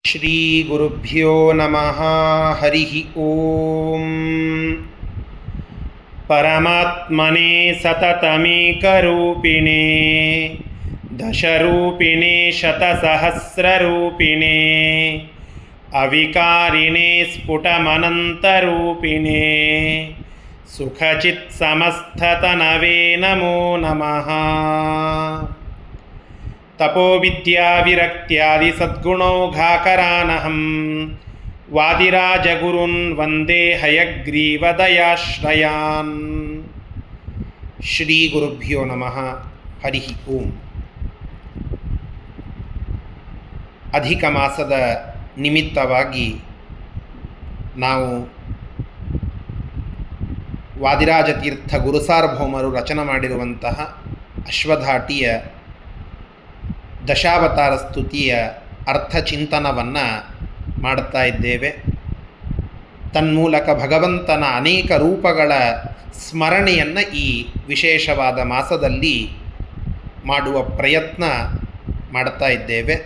ಶ್ರೀ ಗುರುಭ್ಯೋ ನಮಃ. ಹರಿ ಓಂ. ಪರಮಾತ್ಮನೇ ಸತತಮೇಕರೂಪಿಣೇ ದಶರೂಪಿಣೇ ಶತಸಹಸ್ರರೂಪಿಣೇ ಅವಿಕಾರಿಣೇ ಸ್ಫುಟಮನಂತರೂಪಿಣೇ ಸುಖಚಿತ್ ಸಮಸ್ತತನವೇ ನಮೋ ನಮಃ. ತಪೋವಿದ್ಯಾ ವಿರಕ್ತ್ಯಾದಿ ಸದ್ಗುಣೌಘಾಕರಾನಹಂ ವಾದಿರಾಜಗುರುನ್ ವಂದೇ ಹಯಗ್ರೀವದಯಾಶ್ರಯಾನ್. ಶ್ರೀ ಗುರುಭ್ಯೋ ನಮಃ. ಹರಿ ಓಂ. ಅಧಿಕ ಮಾಸದ ನಿಮಿತ್ತವಾಗಿ ನಾವು ವಾದಿರಾಜತೀರ್ಥ ಗುರುಸಾರ್ವಭೌಮರು ರಚನೆ ಮಾಡಿರುವಂತಹ ಅಶ್ವಧಾಟಿಯ ದಶಾವತಾರ ಸ್ತುತಿಯ ಅರ್ಥಚಿಂತನವನ್ನು ಮಾಡುತ್ತಾ ಇದ್ದೇವೆ. ತನ್ಮೂಲಕ ಭಗವಂತನ ಅನೇಕ ರೂಪಗಳ ಸ್ಮರಣೆಯನ್ನು ಈ ವಿಶೇಷವಾದ ಮಾಸದಲ್ಲಿ ಮಾಡುವ ಪ್ರಯತ್ನ ಮಾಡುತ್ತಾ ಇದ್ದೇವೆ.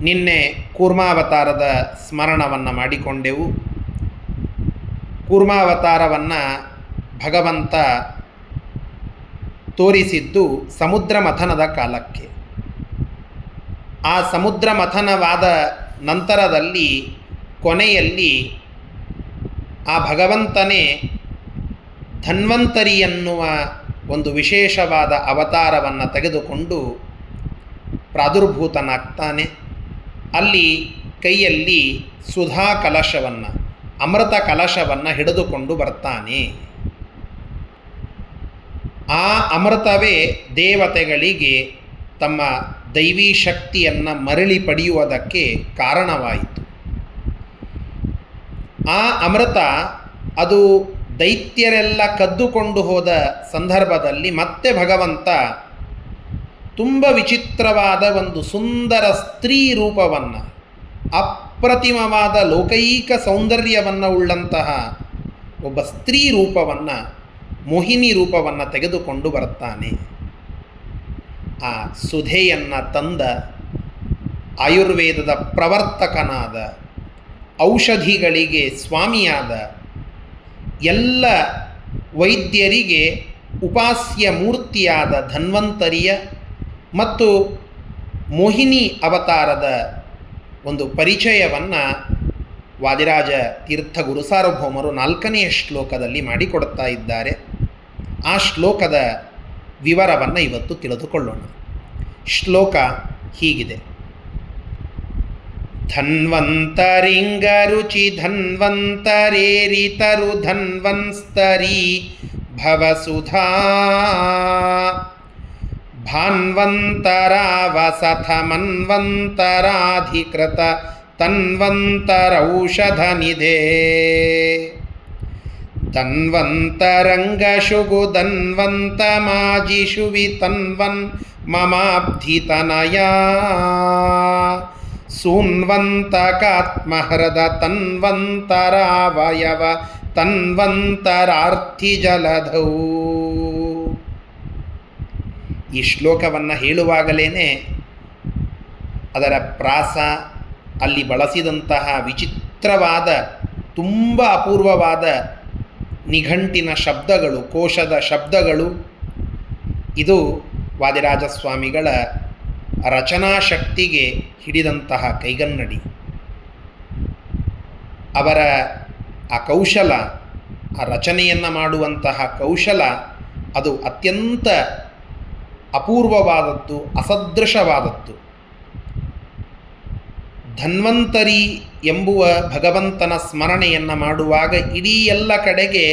ನಿನ್ನೆ ಕೂರ್ಮಾವತಾರದ ಸ್ಮರಣವನ್ನು ಮಾಡಿಕೊಂಡೆವು. ಕೂರ್ಮಾವತಾರವನ್ನು ಭಗವಂತ ತೋರಿಸಿದ್ದು ಸಮುದ್ರ ಮಥನದ ಕಾಲಕ್ಕೆ. ಆ ಸಮುದ್ರ ಮಥನವಾದ ನಂತರದಲ್ಲಿ ಕೊನೆಯಲ್ಲಿ ಆ ಭಗವಂತನೇ ಧನ್ವಂತರಿ ಎನ್ನುವ ಒಂದು ವಿಶೇಷವಾದ ಅವತಾರವನ್ನು ತೆಗೆದುಕೊಂಡು ಪ್ರಾದುರ್ಭೂತನಾಗ್ತಾನೆ. ಅಲ್ಲಿ ಕೈಯಲ್ಲಿ ಸುಧಾ ಕಲಶವನ್ನು, ಅಮೃತ ಕಲಶವನ್ನು ಹಿಡಿದುಕೊಂಡು ಬರ್ತಾನೆ. ಆ ಅಮೃತವೇ ದೇವತೆಗಳಿಗೆ ತಮ್ಮ ದೈವೀ ಶಕ್ತಿಯನ್ನು ಮರಳಿ ಪಡೆಯುವುದಕ್ಕೆ ಕಾರಣವಾಯಿತು. ಆ ಅಮೃತ ಅದು ದೈತ್ಯರೆಲ್ಲ ಕದ್ದುಕೊಂಡು ಹೋದ ಸಂದರ್ಭದಲ್ಲಿ ಮತ್ತೆ ಭಗವಂತ ತುಂಬ ವಿಚಿತ್ರವಾದ ಒಂದು ಸುಂದರ ಸ್ತ್ರೀ ರೂಪವನ್ನು, ಅಪ್ರತಿಮವಾದ ಲೋಕೈಕ ಸೌಂದರ್ಯವನ್ನು ಉಳ್ಳಂತಹ ಒಬ್ಬ ಸ್ತ್ರೀ ರೂಪವನ್ನು, ಮೋಹಿನಿ ರೂಪವನ್ನು ತೆಗೆದುಕೊಂಡು ಬರ್ತಾನೆ. ಆ ಸುಧೆಯನ್ನು ತಂದ ಆಯುರ್ವೇದದ ಪ್ರವರ್ತಕನಾದ, ಔಷಧಿಗಳಿಗೆ ಸ್ವಾಮಿಯಾದ, ಎಲ್ಲ ವೈದ್ಯರಿಗೆ ಉಪಾಸ್ಯ ಮೂರ್ತಿಯಾದ ಧನ್ವಂತರಿಯ ಮತ್ತು ಮೋಹಿನಿ ಅವತಾರದ ಒಂದು ಪರಿಚಯವನ್ನು ವಾದಿರಾಜ ತೀರ್ಥ ಗುರುಸಾರ್ವಭೌಮರು 4ನೆಯ ಶ್ಲೋಕದಲ್ಲಿ ಮಾಡಿಕೊಡ್ತಾ ಇದ್ದಾರೆ. ಆ ಶ್ಲೋಕದ ವಿವರವನ್ನು ಇವತ್ತು ತಿಳಿದುಕೊಳ್ಳೋಣ. ಶ್ಲೋಕ ಹೀಗಿದೆ: ಧನ್ವಂತರಿಂಗರುಚಿ ಧನ್ವಂತರೇರಿತರು ಧನ್ವಂಸ್ತರಿ ಭವಸುಧಾ ಭಾನ್ವಂತರಾವಸಥ ಮನ್ವಂತರಾಧಿಕೃತ ತನ್ವಂತರೌಷಧನಿಧೇ ತನ್ವಂತರಂಗಶುಗು ಧನ್ವಂತಮಾಜಿಷುವಿ ತನ್ವನ್ ಮಮಾಬ್ಧಿತನಯ ಸೂನ್ವಂತಕಾತ್ಮಹೃದ ತನ್ವಂತರಾವಯವ ತನ್ವಂತರಾರ್ಥಿಜಲಧೌ. ಈ ಶ್ಲೋಕವನ್ನು ಹೇಳುವಾಗಲೇ ಅದರ ಪ್ರಾಸ, ಅಲ್ಲಿ ಬಳಸಿದಂತಹ ವಿಚಿತ್ರವಾದ, ತುಂಬ ಅಪೂರ್ವವಾದ ನಿಘಂಟಿನ ಶಬ್ದಗಳು, ಕೋಶದ ಶಬ್ದಗಳು, ಇದು ವಾದಿರಾಜಸ್ವಾಮಿಗಳ ರಚನಾಶಕ್ತಿಗೆ ಹಿಡಿದಂತಹ ಕೈಗನ್ನಡಿ. ಅವರ ಆ ಕೌಶಲ, ಆ ರಚನೆಯನ್ನು ಮಾಡುವಂತಹ ಕೌಶಲ, ಅದು ಅತ್ಯಂತ ಅಪೂರ್ವವಾದದ್ದು, ಅಸದೃಶವಾದದ್ದು. ಧನ್ವಂತರಿ ಎಂಬುವ ಭಗವಂತನ ಸ್ಮರಣೆಯನ್ನು ಮಾಡುವಾಗ ಇಡೀ ಎಲ್ಲ ಕಡೆಗೆ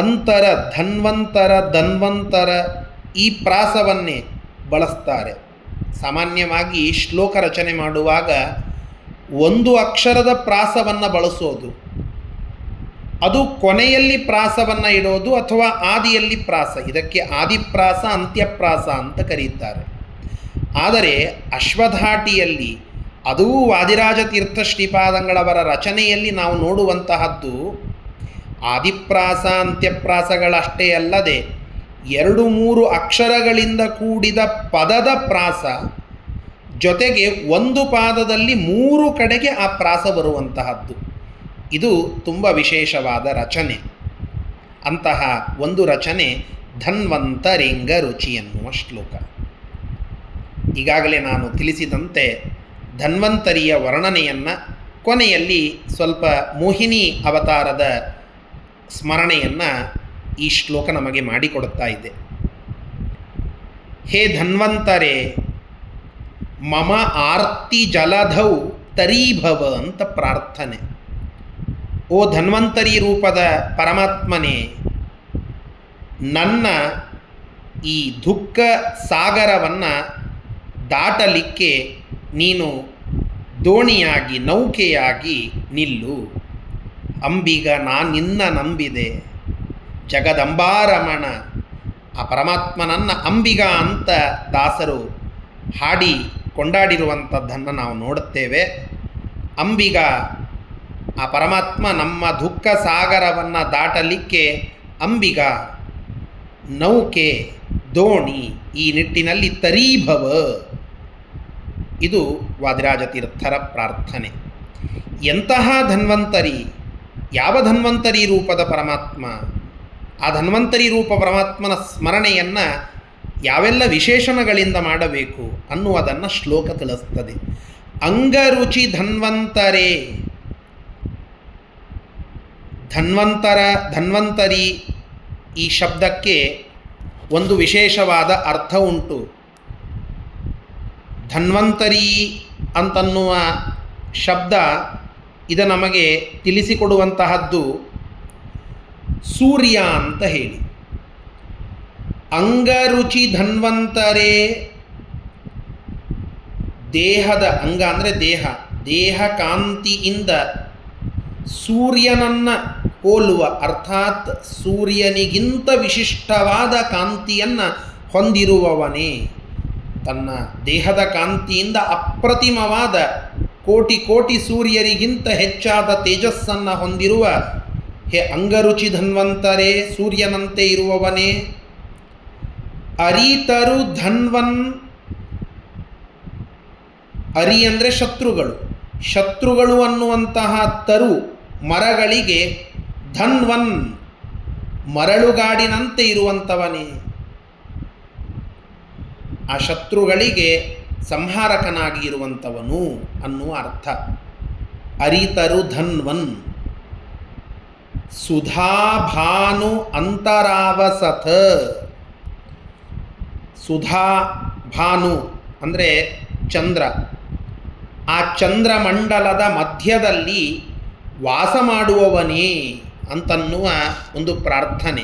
ಅಂತರ, ಧನ್ವಂತರ, ಧನ್ವಂತರ ಈ ಪ್ರಾಸವನ್ನೇ ಬಳಸ್ತಾರೆ. ಸಾಮಾನ್ಯವಾಗಿ ಶ್ಲೋಕ ರಚನೆ ಮಾಡುವಾಗ ಒಂದು ಅಕ್ಷರದ ಪ್ರಾಸವನ್ನು ಬಳಸೋದು, ಅದು ಕೊನೆಯಲ್ಲಿ ಪ್ರಾಸವನ್ನು ಇಡೋದು ಅಥವಾ ಆದಿಯಲ್ಲಿ ಪ್ರಾಸ. ಇದಕ್ಕೆ ಆದಿಪ್ರಾಸ, ಅಂತ್ಯಪ್ರಾಸ ಅಂತ ಕರೀತಾರೆ. ಆದರೆ ಅಶ್ವಧಾಟಿಯಲ್ಲಿ, ಅದೂ ವಾದಿರಾಜ ತೀರ್ಥ ಶ್ರೀಪಾದಂಗಳವರ ರಚನೆಯಲ್ಲಿ ನಾವು ನೋಡುವಂತಹದ್ದು ಆದಿಪ್ರಾಸ, ಅಂತ್ಯಪ್ರಾಸಗಳಷ್ಟೇ ಅಲ್ಲದೆ 2-3 ಅಕ್ಷರಗಳಿಂದ ಕೂಡಿದ ಪದದ ಪ್ರಾಸ ಜೊತೆಗೆ ಒಂದು ಪಾದದಲ್ಲಿ 3 ಕಡೆಗೆ ಆ ಪ್ರಾಸ ಬರುವಂತಹದ್ದು. ಇದು ತುಂಬ ವಿಶೇಷವಾದ ರಚನೆ. ಅಂತಹ ಒಂದು ರಚನೆ ಧನ್ವಂತರೇಂಗ ರುಚಿ ಎನ್ನುವ ಶ್ಲೋಕ. ಈಗಾಗಲೇ ನಾನು ತಿಳಿಸಿದಂತೆ ಧನ್ವಂತರಿಯ ವರ್ಣನೆಯನ್ನು ಕೊನೆಯಲ್ಲಿ ಸ್ವಲ್ಪ ಮೋಹಿನಿ ಅವತಾರದ ಸ್ಮರಣೆಯನ್ನು ಈ ಶ್ಲೋಕ ನಮಗೆ ಮಾಡಿಕೊಡುತ್ತಾ ಇದೆ. ಹೇ ಧನ್ವಂತರೇ, ಮಮ ಆರ್ತಿ ಜಲಧೌ ತರೀಭವ ಅಂತ ಪ್ರಾರ್ಥನೆ. ಓ ಧನ್ವಂತರಿ ರೂಪದ ಪರಮಾತ್ಮನೇ, ನನ್ನ ಈ ದುಃಖ ಸಾಗರವನ್ನು ದಾಟಲಿಕ್ಕೆ ನೀನು ದೋಣಿಯಾಗಿ ನೌಕೆಯಾಗಿ ನಿಲ್ಲು. ಅಂಬಿಗ ನಾನಿನ್ನ ನಂಬಿದೆ. ಜಗದಂಬಾರಮಣ ಆ ಪರಮಾತ್ಮನನ್ನು ಅಂಬಿಗ ಅಂತ ದಾಸರು ಹಾಡಿ ಕೊಂಡಾಡಿರುವಂಥದ್ದನ್ನು ನಾವು ನೋಡುತ್ತೇವೆ. ಅಂಬಿಗ ಆ ಪರಮಾತ್ಮ ನಮ್ಮ ದುಃಖ ಸಾಗರವನ್ನು ದಾಟಲಿಕ್ಕೆ ಅಂಬಿಗ, ನೌಕೆ, ದೋಣಿ, ಈ ನಿಟ್ಟಿನಲ್ಲಿ ತರೀಭವ. ಇದು ವಾದಿರಾಜ ತೀರ್ಥರ ಪ್ರಾರ್ಥನೆ. ಎಂತಹ ಧನ್ವಂತರಿ, ಯಾವ ಧನ್ವಂತರಿ ರೂಪದ ಪರಮಾತ್ಮ, ಆ ಧನ್ವಂತರಿ ರೂಪ ಪರಮಾತ್ಮನ ಸ್ಮರಣೆಯನ್ನು ಯಾವೆಲ್ಲ ವಿಶೇಷಣಗಳಿಂದ ಮಾಡಬೇಕು ಅನ್ನುವುದನ್ನು ಶ್ಲೋಕ ತಿಳಿಸ್ತದೆ. ಅಂಗರುಚಿ ಧನ್ವಂತರೇ. ಧನ್ವಂತರಿ ಈ ಶಬ್ದಕ್ಕೆ ಒಂದು ವಿಶೇಷವಾದ ಅರ್ಥ ಉಂಟು. ಧನ್ವಂತರಿ ಅಂತನ್ನುವ ಶಬ್ದ ಇದು ನಮಗೆ ತಿಳಿಸಿಕೊಡುವಂತಹದ್ದು ಸೂರ್ಯ ಅಂತ ಹೇಳಿ. ಅಂಗರುಚಿ ಧನ್ವಂತರೇ, ದೇಹದ ಅಂಗ ಅಂದರೆ ದೇಹ ಕಾಂತಿಯಿಂದ ಸೂರ್ಯನನ್ನು ಹೋಲುವ, ಅರ್ಥಾತ್ ಸೂರ್ಯನಿಗಿಂತ ವಿಶಿಷ್ಟವಾದ ಕಾಂತಿಯನ್ನು ಹೊಂದಿರುವವನೇ. ತನ್ನ ದೇಹದ ಕಾಂತಿಯಿಂದ ಅಪ್ರತಿಮವಾದ ಕೋಟಿ ಕೋಟಿ ಸೂರ್ಯರಿಗಿಂತ ಹೆಚ್ಚಾದ ತೇಜಸ್ಸನ್ನು ಹೊಂದಿರುವ ಹೇ ಅಂಗರುಚಿ ಧನ್ವಂತರೇ, ಸೂರ್ಯನಂತೆ ಇರುವವನೇ. ಅರಿತರು ಧನ್ವನ್. ಅರಿ ಅಂದರೆ ಶತ್ರುಗಳು ಅನ್ನುವಂತಹ ತರು ಮರಗಳಿಗೆ ಧನ್ವನ್, ಮರಳುಗಾಡಿನಂತೆ ಇರುವಂಥವನೇ. ಆ ಶತ್ರುಗಳಿಗೆ ಸಂಹಾರಕನಾಗಿ ಇರುವಂಥವನು ಅನ್ನುವ ಅರ್ಥ. ಅರಿತರು ಧನ್ವನ್. ಸುಧಾಭಾನು ಅಂತರಾವಸಥ. ಸುಧಾಭಾನು ಅಂದರೆ ಚಂದ್ರ. ಆ ಚಂದ್ರಮಂಡಲದ ಮಧ್ಯದಲ್ಲಿ ವಾಸ ಮಾಡುವವನೇ ಅಂತನ್ನುವ ಒಂದು ಪ್ರಾರ್ಥನೆ.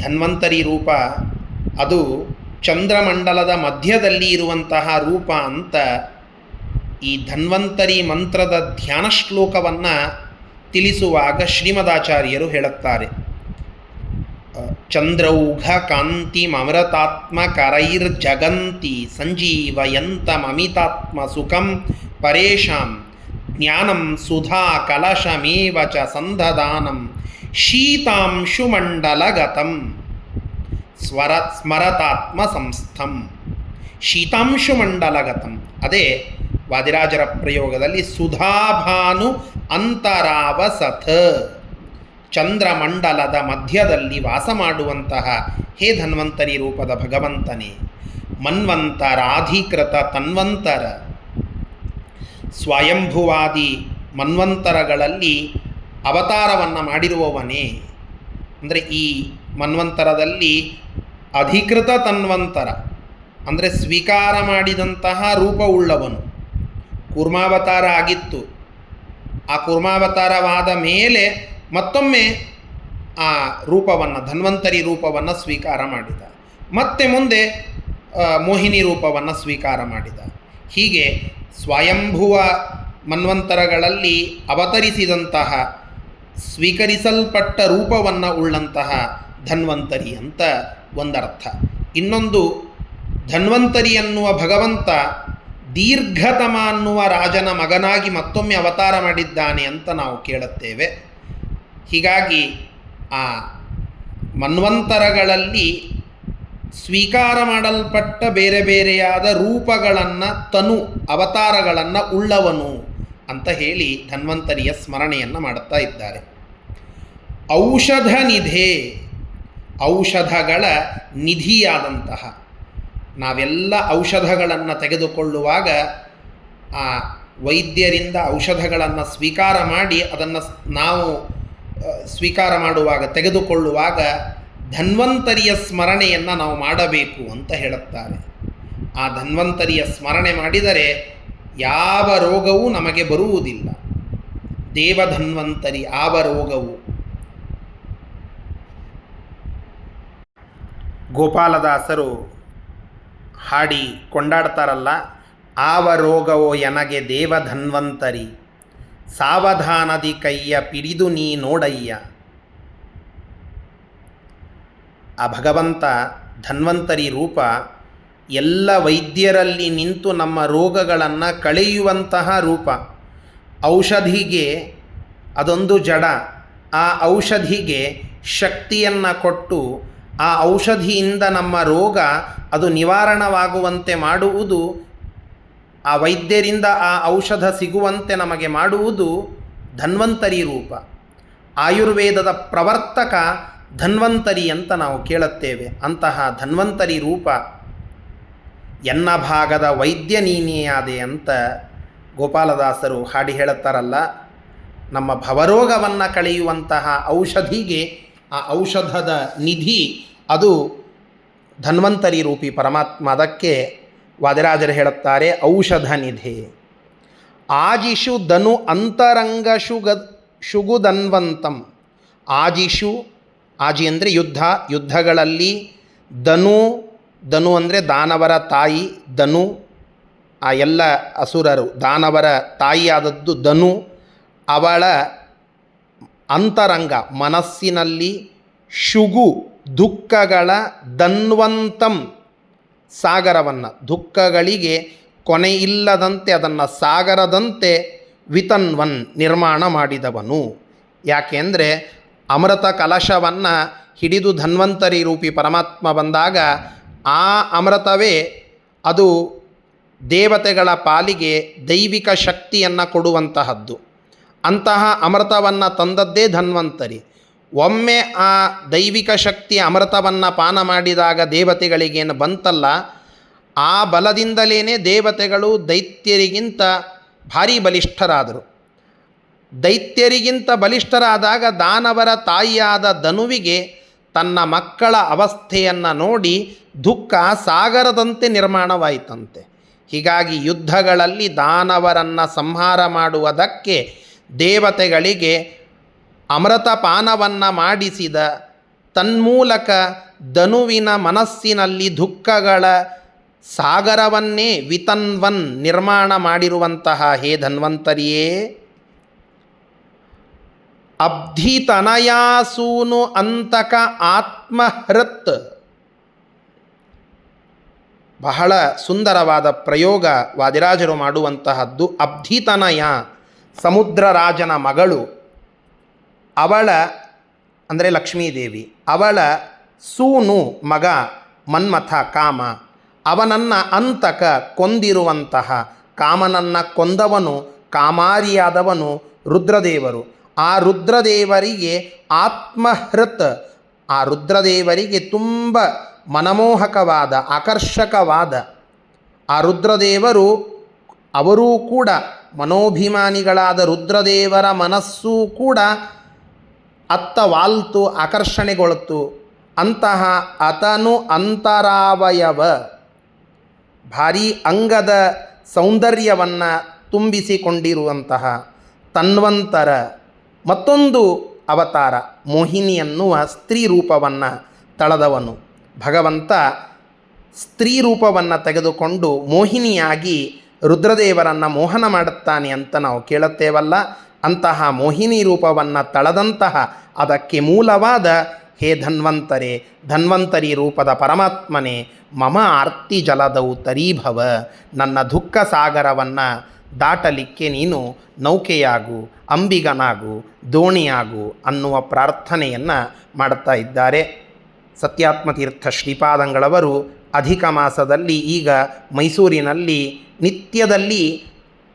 ಧನ್ವಂತರಿ ರೂಪ ಅದು ಚಂದ್ರಮಂಡಲದ ಮಧ್ಯದಲ್ಲಿ ಇರುವಂತಹ ರೂಪ ಅಂತ ಈ ಧನ್ವಂತರಿ ಮಂತ್ರದ ಧ್ಯಾನ ಶ್ಲೋಕವನ್ನು ತಿಳಿಸುವಾಗ ಶ್ರೀಮದಾಚಾರ್ಯರು ಹೇಳುತ್ತಾರೆ. ಚಂದ್ರೌಘ ಕಾಂತಿ ಮಮೃತಾತ್ಮ ಕರೈರ್ಜಗಂತಿ ಸಂಜೀವಯಂತಮಮಿತಾತ್ಮ ಸುಖಂ ಪರೇಶಾಂ ಜ್ಞಾನಂ ಸುಧಾ ಕಲಶಮೇವ ಚ ಸಂದದಾನಂ ಶೀತಾಂಶುಮಂಡಲಗತಂ ಸ್ಮರತಾತ್ಮ ಸಂಸ್ಥಂ. ಶೀತಾಂಶುಮಂಡಲಗತಂ ಅದೇ ವಾದಿರಾಜರ ಪ್ರಯೋಗದಲ್ಲಿ ಸುಧಾಭಾನು ಅಂತರಾವಸಥ. ಚಂದ್ರಮಂಡಲದ ಮಧ್ಯದಲ್ಲಿ ವಾಸ ಮಾಡುವಂತಹ ಹೇ ಧನ್ವಂತರಿ ರೂಪದ ಭಗವಂತನೇ. ಮನ್ವಂತರಾಧಿಕೃತ ತನ್ವಂತರ. ಸ್ವಯಂಭುವಾದಿ ಮನ್ವಂತರಗಳಲ್ಲಿ ಅವತಾರವನ್ನು ಮಾಡಿರುವವನೇ. ಅಂದರೆ ಈ ಮನ್ವಂತರದಲ್ಲಿ ಅಧಿಕೃತ ತನ್ವಂತರ ಅಂದರೆ ಸ್ವೀಕಾರ ಮಾಡಿದಂತಹ ರೂಪವುಳ್ಳವನು. ಕೂರ್ಮಾವತಾರ ಆಗಿತ್ತು. ಆ ಕೂರ್ಮಾವತಾರವಾದ ಮೇಲೆ ಮತ್ತೊಮ್ಮೆ ಆ ರೂಪವನ್ನು, ಧನ್ವಂತರಿ ರೂಪವನ್ನು ಸ್ವೀಕಾರ ಮಾಡಿದ. ಮತ್ತೆ ಮುಂದೆ ಮೋಹಿನಿ ರೂಪವನ್ನು ಸ್ವೀಕಾರ ಮಾಡಿದ. ಹೀಗೆ ಸ್ವಯಂಭುವ ಮನ್ವಂತರಗಳಲ್ಲಿ ಅವತರಿಸಿದಂತಹ ಸ್ವೀಕರಿಸಲ್ಪಟ್ಟ ರೂಪವನ್ನು ಉಳ್ಳಂತಹ ಧನ್ವಂತರಿ ಅಂತ ಒಂದರ್ಥ. ಇನ್ನೊಂದು, ಧನ್ವಂತರಿ ಅನ್ನುವ ಭಗವಂತ ದೀರ್ಘತಮ ಅನ್ನುವ ರಾಜನ ಮಗನಾಗಿ ಮತ್ತೊಮ್ಮೆ ಅವತಾರ ಮಾಡಿದ್ದಾನೆ ಅಂತ ನಾವು ಕೇಳುತ್ತೇವೆ. ಹೀಗಾಗಿ ಆ ಮನ್ವಂತರಗಳಲ್ಲಿ ಸ್ವೀಕಾರ ಮಾಡಲ್ಪಟ್ಟ ಬೇರೆ ಬೇರೆಯಾದ ರೂಪಗಳನ್ನು ಅವತಾರಗಳನ್ನು ಉಳ್ಳವನು ಅಂತ ಹೇಳಿ ಧನ್ವಂತರಿಯ ಸ್ಮರಣೆಯನ್ನು ಮಾಡುತ್ತಾ ಇದ್ದಾರೆ. ಔಷಧ ನಿಧೆ, ಔಷಧಗಳ ನಿಧಿಯಾದಂತಹ, ನಾವೆಲ್ಲ ಔಷಧಗಳನ್ನು ತೆಗೆದುಕೊಳ್ಳುವಾಗ ಆ ವೈದ್ಯರಿಂದ ಔಷಧಗಳನ್ನು ಸ್ವೀಕಾರ ಮಾಡಿ ಅದನ್ನು ನಾವು ಸ್ವೀಕಾರ ಮಾಡುವಾಗ ತೆಗೆದುಕೊಳ್ಳುವಾಗ ಧನ್ವಂತರಿಯ ಸ್ಮರಣೆಯನ್ನು ನಾವು ಮಾಡಬೇಕು ಅಂತ ಹೇಳುತ್ತಾರೆ. ಆ ಧನ್ವಂತರಿಯ ಸ್ಮರಣೆ ಮಾಡಿದರೆ ಯಾವ ರೋಗವೂ ನಮಗೆ ಬರುವುದಿಲ್ಲ. ದೇವಧನ್ವಂತರಿ ಆವ ರೋಗವು. ಗೋಪಾಲದಾಸರು ಹಾಡಿ ಕೊಂಡಾಡ್ತಾರಲ್ಲ, ಆವ ರೋಗವೋ ಎನಗೆ ದೇವಧನ್ವಂತರಿ, ಸಾವಧಾನದಿ ಕೈಯ ಪಿಡಿದು ನೀ ನೋಡಯ್ಯ. ಆ ಭಗವಂತ ಧನ್ವಂತರಿ ರೂಪ ಎಲ್ಲ ವೈದ್ಯರಲ್ಲಿ ನಿಂತು ನಮ್ಮ ರೋಗಗಳನ್ನು ಕಳೆಯುವಂತಹ ರೂಪ. ಔಷಧಿಗೆ ಅದೊಂದು ಜಡ, ಆ ಔಷಧಿಗೆ ಶಕ್ತಿಯನ್ನು ಕೊಟ್ಟು ಆ ಔಷಧಿಯಿಂದ ನಮ್ಮ ರೋಗ ಅದು ನಿವಾರಣವಾಗುವಂತೆ ಮಾಡುವುದು, ಆ ವೈದ್ಯರಿಂದ ಆ ಔಷಧ ಸಿಗುವಂತೆ ನಮಗೆ ಮಾಡುವುದು ಧನ್ವಂತರಿ ರೂಪ. ಆಯುರ್ವೇದದ ಪ್ರವರ್ತಕ ಧನ್ವಂತರಿ ಅಂತ ನಾವು ಕೇಳುತ್ತೇವೆ. ಅಂತಹ ಧನ್ವಂತರಿ ರೂಪ ಎನ್ನ ಭಾಗದ ವೈದ್ಯ ನೀನೆಯಾದೆ ಅಂತ ಗೋಪಾಲದಾಸರು ಹಾಡಿ ಹೇಳುತ್ತಾರಲ್ಲ. ನಮ್ಮ ಭವರೋಗವನ್ನು ಕಳೆಯುವಂತಹ ಔಷಧಿಗೆ ಆ ಔಷಧದ ನಿಧಿ ಅದು ಧನ್ವಂತರಿ ರೂಪಿ ಪರಮಾತ್ಮ. ಅದಕ್ಕೆ ವಾದಿರಾಜರು ಹೇಳುತ್ತಾರೆ ಔಷಧ ನಿಧೆ. ಆಜಿಷು ಧನು ಅಂತರಂಗ ಶುಗುಧನ್ವಂತಂ. ಆಜಿಷು, ಆಜಿ ಅಂದರೆ ಯುದ್ಧ, ಯುದ್ಧಗಳಲ್ಲಿ ಧನು ಅಂದರೆ ದಾನವರ ತಾಯಿ, ಧನು ಆ ಎಲ್ಲ ಅಸುರರು ದಾನವರ ತಾಯಿಯಾದದ್ದು ಧನು. ಅವಳ ಅಂತರಂಗ ಮನಸ್ಸಿನಲ್ಲಿ ಶುಗು ದುಃಖಗಳ ಧನ್ವಂತಂ ಸಾಗರವನ್ನು, ದುಃಖಗಳಿಗೆ ಕೊನೆಯಿಲ್ಲದಂತೆ ಅದನ್ನು ಸಾಗರದಂತೆ ವಿತನ್ವನ್ ನಿರ್ಮಾಣ ಮಾಡಿದವನು. ಯಾಕೆಂದರೆ ಅಮೃತ ಕಲಶವನ್ನು ಹಿಡಿದು ಧನ್ವಂತರಿ ರೂಪಿ ಪರಮಾತ್ಮ ಬಂದಾಗ ಆ ಅಮೃತವೇ ಅದು ದೇವತೆಗಳ ಪಾಲಿಗೆ ದೈವಿಕ ಶಕ್ತಿಯನ್ನು ಕೊಡುವಂತಹದ್ದು. ಅಂತಹ ಅಮೃತವನ್ನು ತಂದದ್ದೇ ಧನ್ವಂತರಿ. ಒಮ್ಮೆ ಆ ದೈವಿಕ ಶಕ್ತಿಯ ಅಮೃತವನ್ನು ಪಾನ ಮಾಡಿದಾಗ ದೇವತೆಗಳಿಗೇನು ಬಂತಲ್ಲ, ಆ ಬಲದಿಂದಲೇ ದೇವತೆಗಳು ದೈತ್ಯರಿಗಿಂತ ಭಾರೀ ಬಲಿಷ್ಠರಾದರು. ದೈತ್ಯರಿಗಿಂತ ಬಲಿಷ್ಠರಾದಾಗ ದಾನವರ ತಾಯಿಯಾದ ಧನುವಿಗೆ ತನ್ನ ಮಕ್ಕಳ ಅವಸ್ಥೆಯನ್ನು ನೋಡಿ ದುಃಖ ಸಾಗರದಂತೆ ನಿರ್ಮಾಣವಾಯಿತಂತೆ. ಹೀಗಾಗಿ ಯುದ್ಧಗಳಲ್ಲಿ ದಾನವರನ್ನು ಸಂಹಾರ ಮಾಡುವುದಕ್ಕೆ ದೇವತೆಗಳಿಗೆ ಅಮೃತಪಾನವನ್ನು ಮಾಡಿಸಿದ ತನ್ಮೂಲಕ ಧನುವಿನ ಮನಸ್ಸಿನಲ್ಲಿ ದುಃಖಗಳ ಸಾಗರವನ್ನೇ ವಿತನ್ವನ್ ನಿರ್ಮಾಣ ಮಾಡಿರುವಂತಹ ಹೇ ಧನ್ವಂತರಿಯೇ, ಅಬ್ಧಿತನಯಾಸೂನು ಅಂತಕ ಆತ್ಮಹೃತ್. ಬಹಳ ಸುಂದರವಾದ ಪ್ರಯೋಗ ವಾದಿರಾಜರು ಮಾಡುವಂತಹದ್ದು. ಅಬ್ಧಿತನಯ, ಸಮುದ್ರರಾಜನ ಮಗಳು, ಅವಳ ಅಂದರೆ ಲಕ್ಷ್ಮೀದೇವಿ, ಅವಳ ಸೂನು ಮಗ ಮನ್ಮಥ ಕಾಮ, ಅವನನ್ನು ಅಂತಕ ಕೊಂದಿರುವಂತಹ, ಕಾಮನನ್ನು ಕೊಂದವನು ಕಾಮಾರಿಯಾದವನು ರುದ್ರದೇವರು. ಆ ರುದ್ರದೇವರಿಗೆ ಆತ್ಮಹೃತ್, ಆ ರುದ್ರದೇವರಿಗೆ ತುಂಬ ಮನಮೋಹಕವಾದ ಆಕರ್ಷಕವಾದ ಆ ರುದ್ರದೇವರು, ಅವರೂ ಕೂಡ ಮನೋಭಿಮಾನಿಗಳಾದ ರುದ್ರದೇವರ ಮನಸ್ಸೂ ಕೂಡ ಅತ್ತ ವಾಲ್ತು ಆಕರ್ಷಣೆಗೊಳ್ತು. ಅಂತಹ ಅತನು ಅಂತರಾವಯವ, ಭಾರೀ ಅಂಗದ ಸೌಂದರ್ಯವನ್ನು ತುಂಬಿಸಿಕೊಂಡಿರುವಂತಹ ತನ್ವಂತರ ಮತ್ತೊಂದು ಅವತಾರ ಮೋಹಿನಿ ಎನ್ನುವ ಸ್ತ್ರೀ ರೂಪವನ್ನು ತಳೆದವನು. ಭಗವಂತ ಸ್ತ್ರೀ ರೂಪವನ್ನು ತೆಗೆದುಕೊಂಡು ಮೋಹಿನಿಯಾಗಿ ರುದ್ರದೇವರನ್ನು ಮೋಹನ ಮಾಡುತ್ತಾನೆ ಅಂತ ನಾವು ಕೇಳುತ್ತೇವಲ್ಲ. ಅಂತಹ ಮೋಹಿನಿ ರೂಪವನ್ನು ತಳೆದಂತಹ ಅದಕ್ಕೆ ಮೂಲವಾದ ಹೇ ಧನ್ವಂತರೇ, ಧನ್ವಂತರಿ ರೂಪದ ಪರಮಾತ್ಮನೇ, ಮಮ ಆರ್ತಿ ಜಲದವು ತರೀಭವ, ನನ್ನ ದುಃಖ ಸಾಗರವನ್ನು ದಾಟಲಿಕ್ಕೆ ನೀನು ನೌಕೆಯಾಗು, ಅಂಬಿಗನಾಗು, ದೋಣಿಯಾಗು ಅನ್ನುವ ಪ್ರಾರ್ಥನೆಯನ್ನು ಮಾಡ್ತಾ ಇದ್ದಾರೆ. ಸತ್ಯಾತ್ಮತೀರ್ಥ ಶ್ರೀಪಾದಂಗಳವರು ಅಧಿಕ ಮಾಸದಲ್ಲಿ ಈಗ ಮೈಸೂರಿನಲ್ಲಿ ನಿತ್ಯದಲ್ಲಿ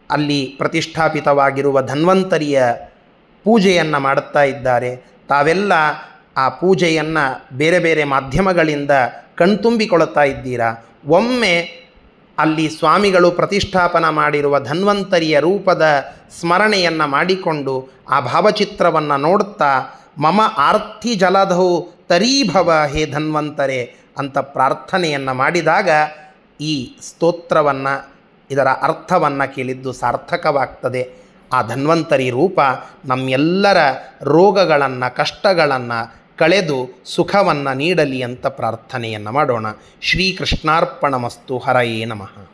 ಅಲ್ಲಿ ಪ್ರತಿಷ್ಠಾಪಿತವಾಗಿರುವ ಧನ್ವಂತರಿಯ ಪೂಜೆಯನ್ನು ಮಾಡುತ್ತಾ ಇದ್ದಾರೆ. ತಾವೆಲ್ಲ ಆ ಪೂಜೆಯನ್ನು ಬೇರೆ ಬೇರೆ ಮಾಧ್ಯಮಗಳಿಂದ ಕಣ್ತುಂಬಿಕೊಳ್ಳುತ್ತಾ ಇದ್ದೀರಾ. ಒಮ್ಮೆ ಅಲ್ಲಿ ಸ್ವಾಮಿಗಳು ಪ್ರತಿಷ್ಠಾಪನ ಮಾಡಿರುವ ಧನ್ವಂತರಿಯ ರೂಪದ ಸ್ಮರಣೆಯನ್ನು ಮಾಡಿಕೊಂಡು ಆ ಭಾವಚಿತ್ರವನ್ನು ನೋಡುತ್ತಾ ಮಮ ಆರ್ತಿ ಜಲಧೌ ತರೀಭವ ಹೇ ಧನ್ವಂತರೆ ಅಂತ ಪ್ರಾರ್ಥನೆಯನ್ನು ಮಾಡಿದಾಗ ಈ ಸ್ತೋತ್ರವನ್ನು, ಇದರ ಅರ್ಥವನ್ನು ಕೇಳಿದ್ದು ಸಾರ್ಥಕವಾಗ್ತದೆ. ಆ ಧನ್ವಂತರಿ ರೂಪ ನಮ್ಮೆಲ್ಲರ ರೋಗಗಳನ್ನು, ಕಷ್ಟಗಳನ್ನು ಕಳೆದು ಸುಖವನ್ನು ನೀಡಲಿ ಅಂತ ಪ್ರಾರ್ಥನೆಯನ್ನು ಮಾಡೋಣ. ಶ್ರೀಕೃಷ್ಣಾರ್ಪಣಮಸ್ತು. ಹರಯೇ ನಮಃ.